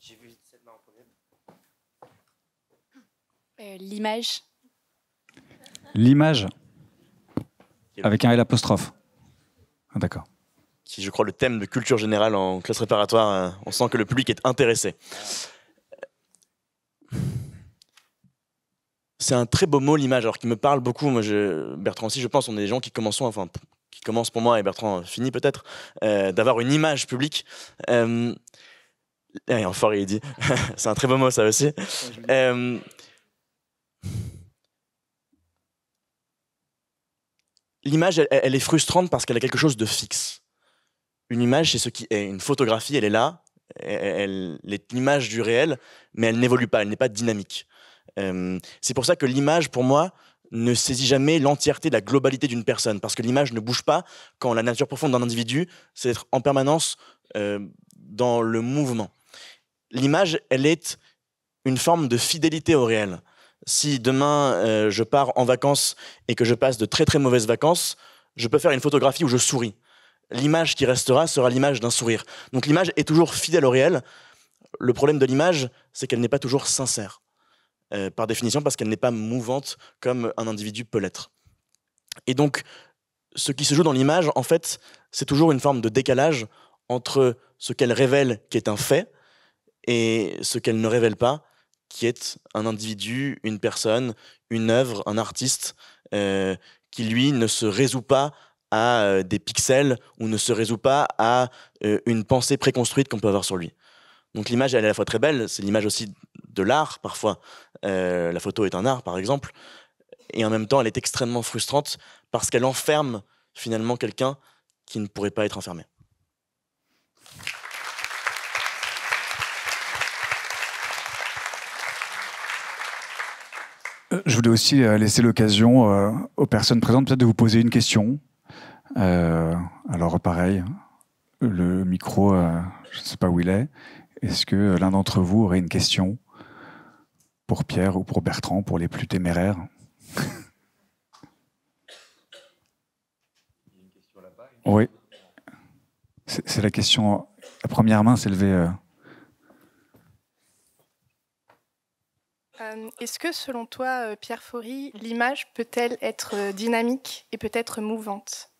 J'ai vu cette main en premier. L'image. L'image. Avec un L apostrophe. Ah, d'accord. Qui, je crois, le thème de culture générale en classe préparatoire. On sent que le public est intéressé. C'est un très beau mot, l'image, alors qui me parle beaucoup. Moi, Bertrand aussi, je pense, on est des gens qui commencent pour moi, et Bertrand finit peut-être, d'avoir une image publique. Enfoiré, il dit. C'est un très beau mot, ça aussi. L'image, elle est frustrante parce qu'elle a quelque chose de fixe. Une image, c'est ce qui est. Une photographie, elle est là, elle est l'image du réel, mais elle n'évolue pas, elle n'est pas dynamique. C'est pour ça que l'image, pour moi, ne saisit jamais l'entièreté, la globalité d'une personne, parce que l'image ne bouge pas quand la nature profonde d'un individu, c'est d'être en permanence dans le mouvement. L'image, elle est une forme de fidélité au réel. Si demain, je pars en vacances et que je passe de très très mauvaises vacances, je peux faire une photographie où je souris. L'image qui restera sera l'image d'un sourire. Donc l'image est toujours fidèle au réel. Le problème de l'image, c'est qu'elle n'est pas toujours sincère. Par définition, parce qu'elle n'est pas mouvante comme un individu peut l'être. Et donc, ce qui se joue dans l'image, en fait, c'est toujours une forme de décalage entre ce qu'elle révèle, qui est un fait, et ce qu'elle ne révèle pas, qui est un individu, une personne, une œuvre, un artiste, qui, lui, ne se résout pas à des pixels ou ne se résout pas à une pensée préconstruite qu'on peut avoir sur lui. Donc l'image, elle est à la fois très belle, c'est l'image aussi de l'art, parfois. La photo est un art, par exemple. Et en même temps, elle est extrêmement frustrante parce qu'elle enferme, finalement, quelqu'un qui ne pourrait pas être enfermé. Je voulais aussi laisser l'occasion aux personnes présentes peut-être de vous poser une question. Alors pareil, le micro, je ne sais pas où il est. Est-ce que l'un d'entre vous aurait une question pour Pierre ou pour Bertrand, pour les plus téméraires? Oui. C'est la question. La première main s'est levée. Est-ce que, selon toi, Pierre Faury, l'image peut-elle être dynamique et peut-être mouvante?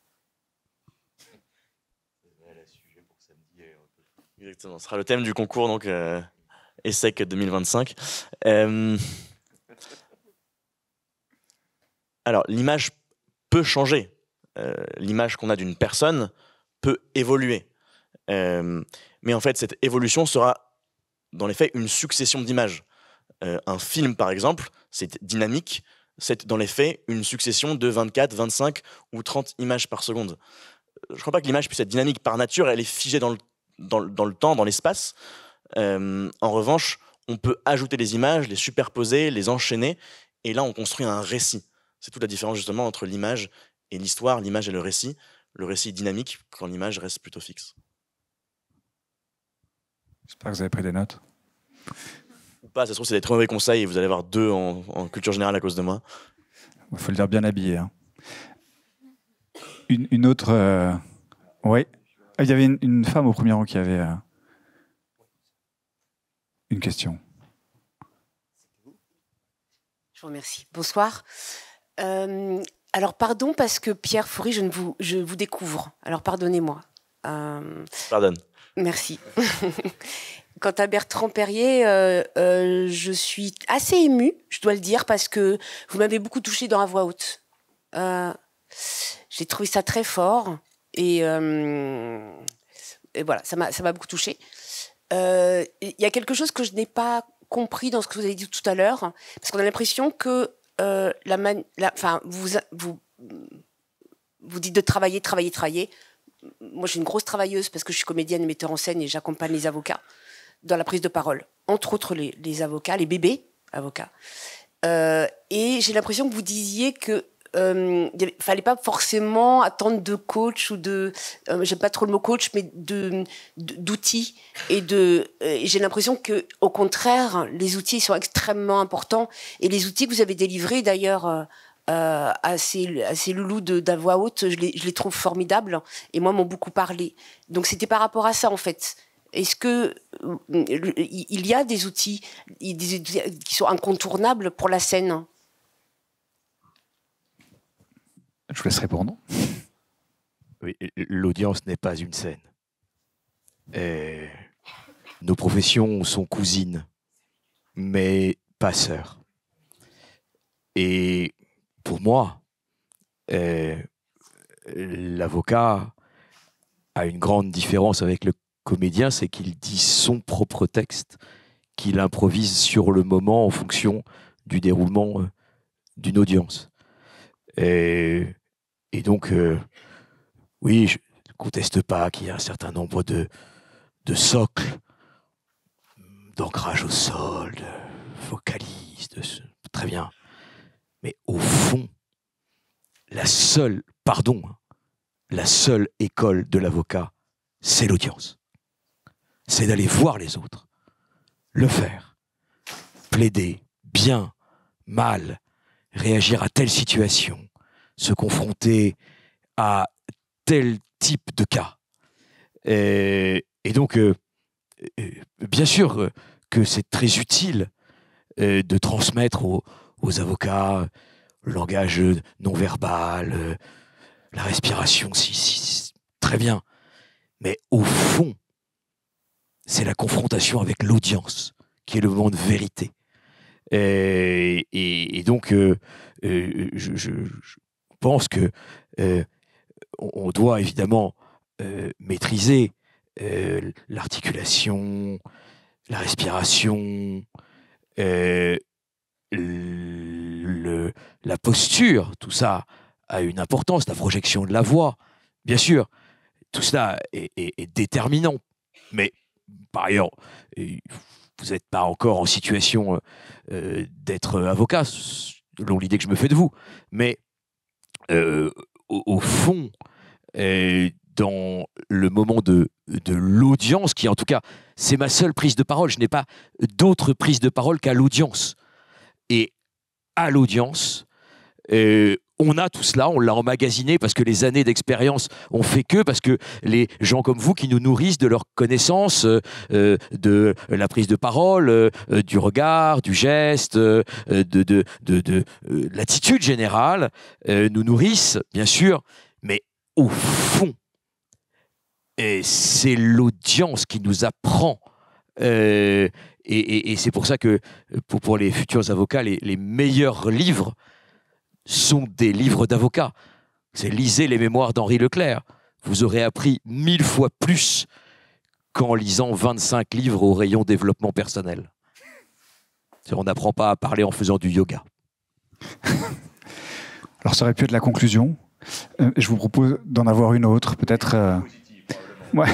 Exactement, ce sera le thème du concours, donc ESSEC 2025. Alors, l'image peut changer. L'image qu'on a d'une personne peut évoluer. Mais en fait, cette évolution sera, dans les faits, une succession d'images. Un film, par exemple, c'est dynamique, c'est dans les faits une succession de 24, 25 ou 30 images par seconde. Je ne crois pas que l'image puisse être dynamique par nature, elle est figée dans le temps, dans l'espace. En revanche, on peut ajouter des images, les superposer, les enchaîner, et là on construit un récit. C'est toute la différence justement entre l'image et l'histoire, l'image et le récit. Le récit est dynamique quand l'image reste plutôt fixe. J'espère que vous avez pris des notes. Ou pas, ça se trouve c'est des très mauvais conseils et vous allez avoir 2 en culture générale à cause de moi. Il faut le dire bien habillé. Hein. Une autre... Oui. Il y avait une femme au premier rang qui avait une question. Je vous remercie. Bonsoir. Alors, pardon, parce que Pierre Faury, je vous découvre. Alors, pardonnez-moi. Pardonne. Merci. Quant à Bertrand Perrier, je suis assez émue, je dois le dire, parce que vous m'avez beaucoup touchée dans la voix haute. J'ai trouvé ça très fort. Et voilà, ça m'a beaucoup touchée. Il y a quelque chose que je n'ai pas compris dans ce que vous avez dit tout à l'heure, parce qu'on a l'impression que vous dites de travailler. Moi, je suis une grosse travailleuse parce que je suis comédienne et metteur en scène et j'accompagne les avocats dans la prise de parole. Entre autres, les avocats, les bébés avocats. Et j'ai l'impression que vous disiez que il fallait pas forcément attendre de coach ou de j'aime pas trop le mot coach mais d'outils et j'ai l'impression que au contraire les outils sont extrêmement importants et les outils que vous avez délivrés d'ailleurs à ces loulous de voix haute je les trouve formidables et moi m'ont beaucoup parlé donc c'était par rapport à ça en fait. Est-ce que il y a des outils qui sont incontournables pour la scène? Je vous laisse répondre. Oui, l'audience n'est pas une scène. Nos professions sont cousines, mais pas sœurs. Et pour moi, l'avocat a une grande différence avec le comédien, c'est qu'il dit son propre texte, qu'il improvise sur le moment en fonction du déroulement d'une audience. Et donc, oui, je ne conteste pas qu'il y a un certain nombre de socles, d'ancrage au sol, de vocalises, très bien. Mais au fond, la seule école de l'avocat, c'est l'audience. C'est d'aller voir les autres, le faire, plaider bien, mal, réagir à telle situation, se confronter à tel type de cas. Et donc, bien sûr que c'est très utile de transmettre aux avocats le langage non verbal, la respiration, si, très bien. Mais au fond, c'est la confrontation avec l'audience qui est le moment de vérité. Et donc, je pense que on doit évidemment maîtriser l'articulation, la respiration, la posture, tout ça a une importance, la projection de la voix, bien sûr, tout cela est déterminant. Mais par ailleurs, vous n'êtes pas encore en situation d'être avocat, selon l'idée que je me fais de vous. Mais au fond, dans le moment de l'audience, qui en tout cas, c'est ma seule prise de parole, je n'ai pas d'autre prise de parole qu'à l'audience. Et à l'audience, on a tout cela, on l'a emmagasiné parce que les années d'expérience ont fait que, parce que les gens comme vous qui nous nourrissent de leur connaissance, de la prise de parole, du regard, du geste, de l'attitude générale, nous nourrissent, bien sûr, mais au fond, c'est l'audience qui nous apprend. Et c'est pour ça que pour les futurs avocats, les meilleurs livres sont des livres d'avocats. Lisez les mémoires d'Henri Leclerc. Vous aurez appris 1000 fois plus qu'en lisant 25 livres au rayon développement personnel. On n'apprend pas à parler en faisant du yoga. Alors, ça aurait pu être la conclusion. Je vous propose d'en avoir une autre, peut-être. Ouais.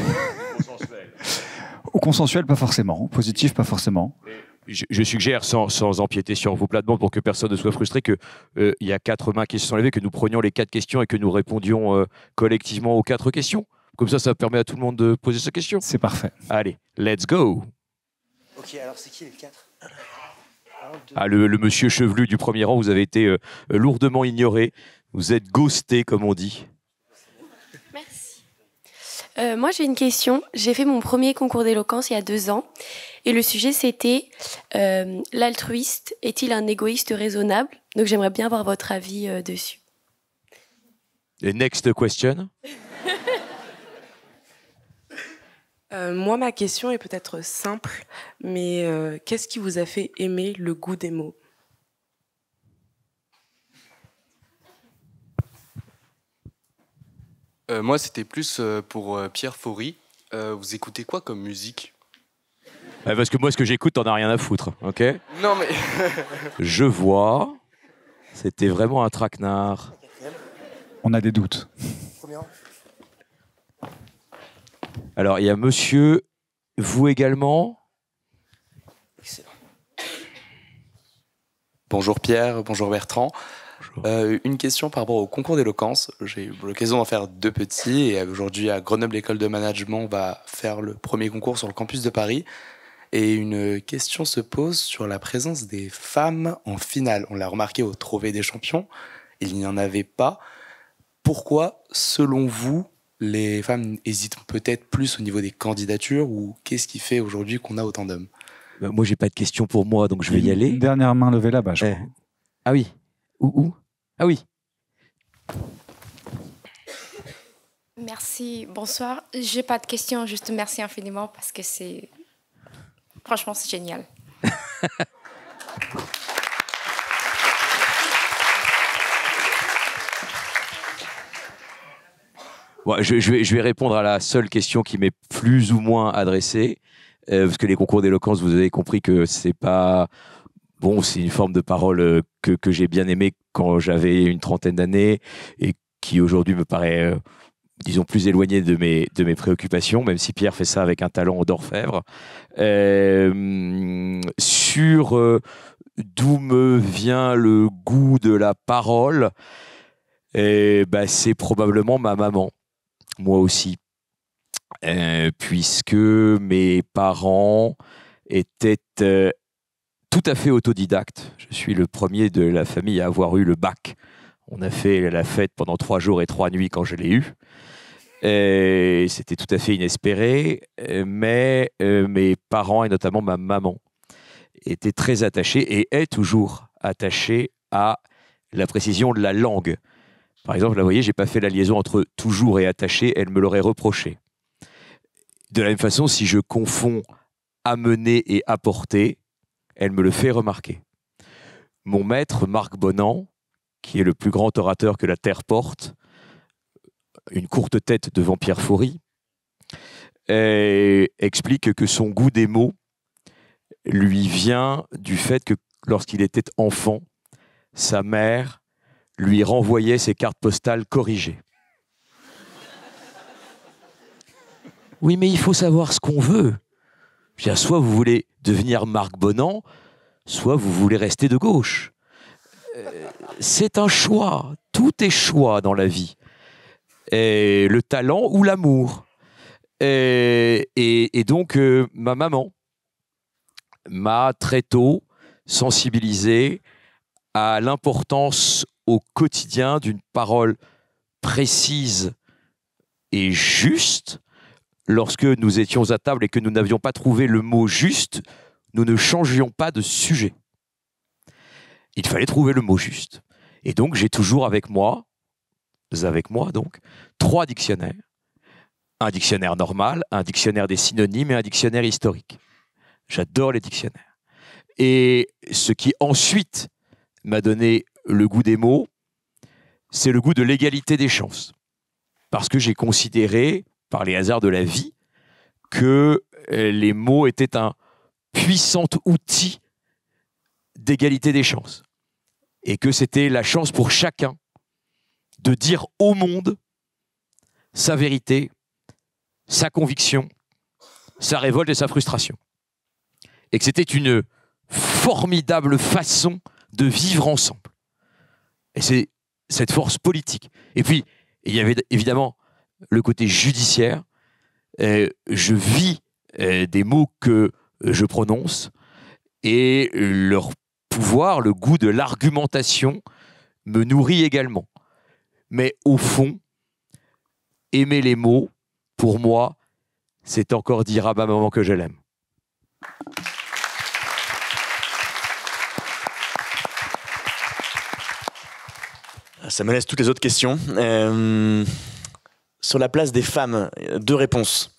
Au consensuel, pas forcément. Positif, pas forcément. Je suggère, sans empiéter sur vos plates-bandes pour que personne ne soit frustré, qu'il y a 4 mains qui se sont levées, que nous prenions les 4 questions et que nous répondions collectivement aux 4 questions. Comme ça permet à tout le monde de poser sa question. C'est parfait. Allez, let's go. Ok, alors c'est qui les 4? Ah, le monsieur chevelu du premier rang, vous avez été lourdement ignoré. Vous êtes ghosté, comme on dit. Merci. Moi, j'ai une question. J'ai fait mon premier concours d'éloquence il y a 2 ans. Et le sujet, c'était l'altruiste est-il un égoïste raisonnable? Donc, j'aimerais bien avoir votre avis dessus. Et next question. Moi, ma question est peut-être simple, mais qu'est-ce qui vous a fait aimer le goût des mots? Moi, c'était plus pour Pierre Faury. Vous écoutez quoi comme musique? Parce que moi, ce que j'écoute, t'en as rien à foutre, ok? Non, mais... Je vois. C'était vraiment un traquenard. On a des doutes. Alors, il y a monsieur, vous également. Excellent. Bonjour Pierre, bonjour Bertrand. Bonjour. Une question par rapport au concours d'éloquence. J'ai eu l'occasion d'en faire 2 petits et aujourd'hui à Grenoble École de Management, on va faire le premier concours sur le campus de Paris. Et une question se pose sur la présence des femmes en finale. On l'a remarqué au Trophée des champions, il n'y en avait pas. Pourquoi, selon vous, les femmes hésitent peut-être plus au niveau des candidatures ou qu'est-ce qui fait aujourd'hui qu'on a autant d'hommes? Moi, j'ai pas de questions pour moi, donc je vais y aller. Une dernière main levée là-bas, je crois. Ah oui. Où? Ah oui. Merci. Bonsoir. J'ai pas de questions, juste merci infiniment parce que c'est... Franchement, c'est génial. Bon, je vais répondre à la seule question qui m'est plus ou moins adressée, parce que les concours d'éloquence, vous avez compris que c'est pas... Bon, c'est une forme de parole que j'ai bien aimée quand j'avais une 30aine d'années et qui aujourd'hui me paraît, disons, plus éloignée de mes préoccupations, même si Pierre fait ça avec un talent d'orfèvre. Sur d'où me vient le goût de la parole, c'est probablement ma maman. Moi aussi, puisque mes parents étaient tout à fait autodidactes. Je suis le premier de la famille à avoir eu le bac. On a fait la fête pendant 3 jours et 3 nuits quand je l'ai eu. C'était tout à fait inespéré, mais mes parents, et notamment ma maman, étaient très attachés et est toujours attachée à la précision de la langue. Par exemple, là, vous voyez, je n'ai pas fait la liaison entre toujours et attaché, elle me l'aurait reproché. De la même façon, si je confonds amener et apporter, elle me le fait remarquer. Mon maître, Marc Bonan, qui est le plus grand orateur que la Terre porte, une courte tête devant Pierre Faury, explique que son goût des mots lui vient du fait que lorsqu'il était enfant, sa mère lui renvoyait ses cartes postales corrigées. Oui, mais il faut savoir ce qu'on veut. Soit vous voulez devenir Marc Bonan, soit vous voulez rester de gauche. C'est un choix. Tout est choix dans la vie. Le talent ou l'amour. Et donc, ma maman m'a très tôt sensibilisé à l'importance au quotidien d'une parole précise et juste. Lorsque nous étions à table et que nous n'avions pas trouvé le mot juste, nous ne changions pas de sujet. Il fallait trouver le mot juste. Et donc, j'ai toujours avec moi donc, 3 dictionnaires. Un dictionnaire normal, un dictionnaire des synonymes et un dictionnaire historique. J'adore les dictionnaires. Et ce qui ensuite m'a donné le goût des mots, c'est le goût de l'égalité des chances. Parce que j'ai considéré, par les hasards de la vie, que les mots étaient un puissant outil d'égalité des chances. et que c'était la chance pour chacun de dire au monde sa vérité, sa conviction, sa révolte et sa frustration. Et que c'était une formidable façon de vivre ensemble. Et c'est cette force politique. Et puis, il y avait évidemment le côté judiciaire. Je vis des mots que je prononce et leur pouvoir, le goût de l'argumentation me nourrit également. Mais au fond, aimer les mots, pour moi, c'est encore dire à ma maman que je l'aime. Ça me laisse toutes les autres questions. Sur la place des femmes, 2 réponses.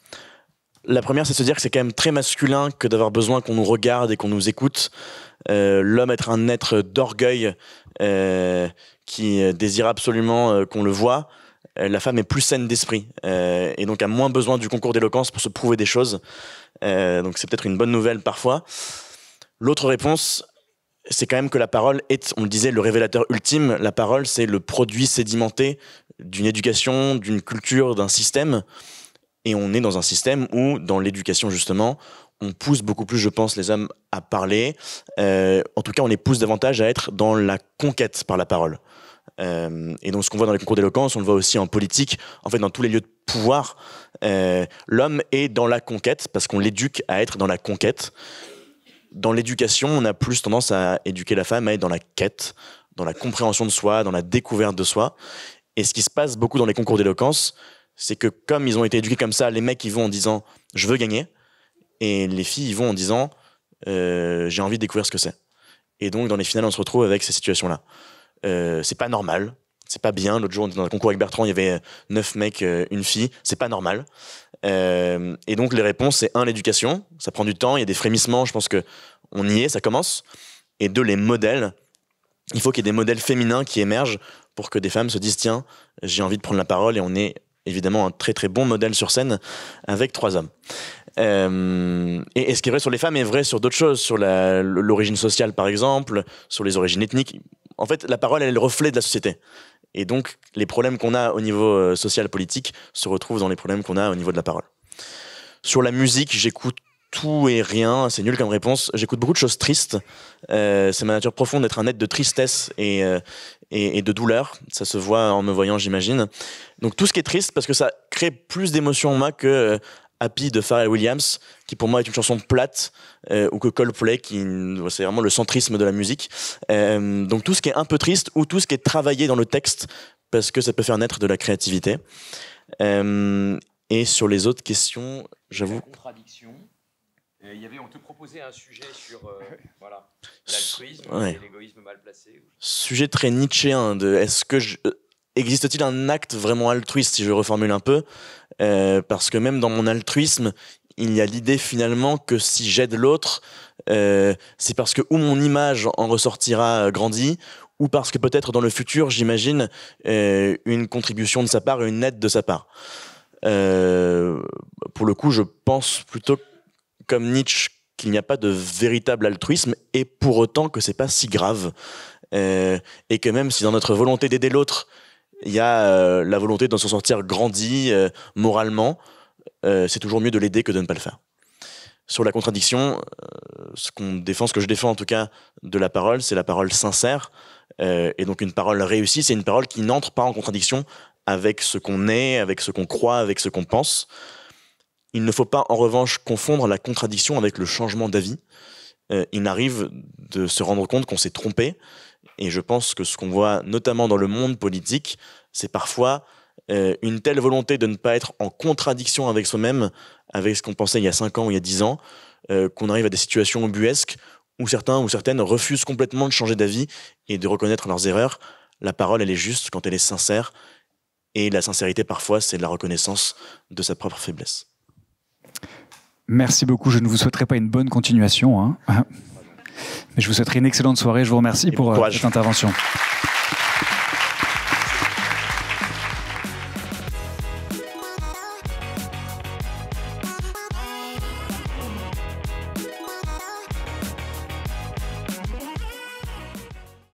La première, c'est de se dire que c'est quand même très masculin que d'avoir besoin qu'on nous regarde et qu'on nous écoute. L'homme être un être d'orgueil qui désire absolument qu'on le voie. La femme est plus saine d'esprit et donc a moins besoin du concours d'éloquence pour se prouver des choses. Donc c'est peut-être une bonne nouvelle parfois. L'autre réponse, c'est quand même que la parole est, on le disait, le révélateur ultime. La parole, c'est le produit sédimenté d'une éducation, d'une culture, d'un système. Et on est dans un système où, dans l'éducation justement, on pousse beaucoup plus, je pense, les hommes à parler. En tout cas, on les pousse davantage à être dans la conquête par la parole. Et donc, ce qu'on voit dans les concours d'éloquence, on le voit aussi en politique, en fait, dans tous les lieux de pouvoir. L'homme est dans la conquête parce qu'on l'éduque à être dans la conquête. Dans l'éducation, on a plus tendance à éduquer la femme à être dans la quête, dans la compréhension de soi, dans la découverte de soi. Et ce qui se passe beaucoup dans les concours d'éloquence, c'est que comme ils ont été éduqués comme ça, les mecs, ils vont en disant « je veux gagner », et les filles, ils vont en disant « j'ai envie de découvrir ce que c'est ». Et donc, dans les finales, on se retrouve avec ces situations-là. C'est pas normal, c'est pas bien. L'autre jour, on était dans un concours avec Bertrand, il y avait 9 mecs, une fille, c'est pas normal. Et donc, les réponses, c'est 1, l'éducation, ça prend du temps, il y a des frémissements, je pense qu'on y est, ça commence. Et 2, les modèles. Il faut qu'il y ait des modèles féminins qui émergent pour que des femmes se disent « tiens, j'ai envie de prendre la parole » et on est évidemment un très très bon modèle sur scène avec 3 hommes. Et ce qui est vrai sur les femmes est vrai sur d'autres choses, sur l'origine sociale par exemple, sur les origines ethniques. En fait, la parole elle est le reflet de la société. Et donc, les problèmes qu'on a au niveau social politique se retrouvent dans les problèmes qu'on a au niveau de la parole. Sur la musique, j'écoute tout et rien, c'est nul comme réponse. J'écoute beaucoup de choses tristes. C'est ma nature profonde d'être un être de tristesse et de douleur. Ça se voit en me voyant, j'imagine. Donc tout ce qui est triste, parce que ça crée plus d'émotions en moi que Happy de Pharrell Williams, qui pour moi est une chanson plate, ou que Coldplay, c'est vraiment le centrisme de la musique. Donc tout ce qui est un peu triste, ou tout ce qui est travaillé dans le texte, parce que ça peut faire naître de la créativité. Et sur les autres questions, j'avoue... On te proposait un sujet sur voilà, l'altruisme et l'égoïsme mal placé. Sujet très nietzschéen de existe-t-il un acte vraiment altruiste, si je reformule un peu, parce que même dans mon altruisme, il y a l'idée finalement que si j'aide l'autre, c'est parce que ou mon image en ressortira grandie, ou parce que peut-être dans le futur, j'imagine une contribution de sa part et une aide de sa part. Pour le coup, je pense plutôt comme Nietzsche qu'il n'y a pas de véritable altruisme et pour autant que c'est pas si grave et que même si dans notre volonté d'aider l'autre il y a la volonté de s'en sortir grandi moralement, c'est toujours mieux de l'aider que de ne pas le faire. Sur la contradiction, ce que je défends en tout cas de la parole, c'est la parole sincère et donc une parole réussie, c'est une parole qui n'entre pas en contradiction avec ce qu'on est, avec ce qu'on croit, avec ce qu'on pense. Il ne faut pas, en revanche, confondre la contradiction avec le changement d'avis. Il arrive de se rendre compte qu'on s'est trompé. Et je pense que ce qu'on voit, notamment dans le monde politique, c'est parfois une telle volonté de ne pas être en contradiction avec soi-même, avec ce qu'on pensait il y a 5 ans ou il y a 10 ans, qu'on arrive à des situations ubuesques où certains ou certaines refusent complètement de changer d'avis et de reconnaître leurs erreurs. La parole, elle est juste quand elle est sincère. Et la sincérité, parfois, c'est de la reconnaissance de sa propre faiblesse. Merci beaucoup. Je ne vous souhaiterais pas une bonne continuation, hein. Mais je vous souhaiterais une excellente soirée. Je vous remercie pour cette intervention.